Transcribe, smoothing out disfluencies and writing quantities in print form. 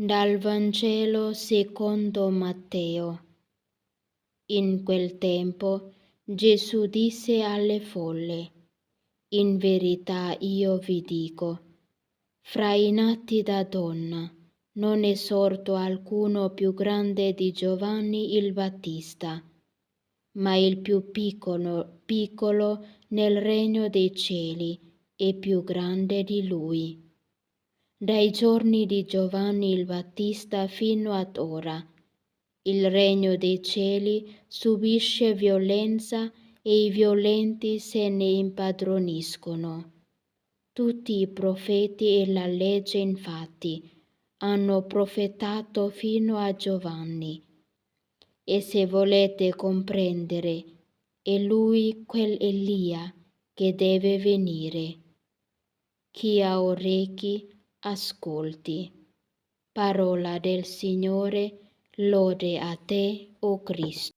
Dal Vangelo secondo Matteo. In quel tempo Gesù disse alle folle: In verità io vi dico, fra i nati da donna non è sorto alcuno più grande di Giovanni il Battista, ma il più piccolo nel regno dei cieli è più grande di lui. Dai giorni di Giovanni il Battista fino ad ora, il regno dei cieli subisce violenza e i violenti se ne impadroniscono. Tutti i profeti e la legge, infatti, hanno profetato fino a Giovanni. E se volete comprendere, è lui quel Elia che deve venire. Chi ha orecchi, ascolti. Parola del Signore, lode a te, o Cristo.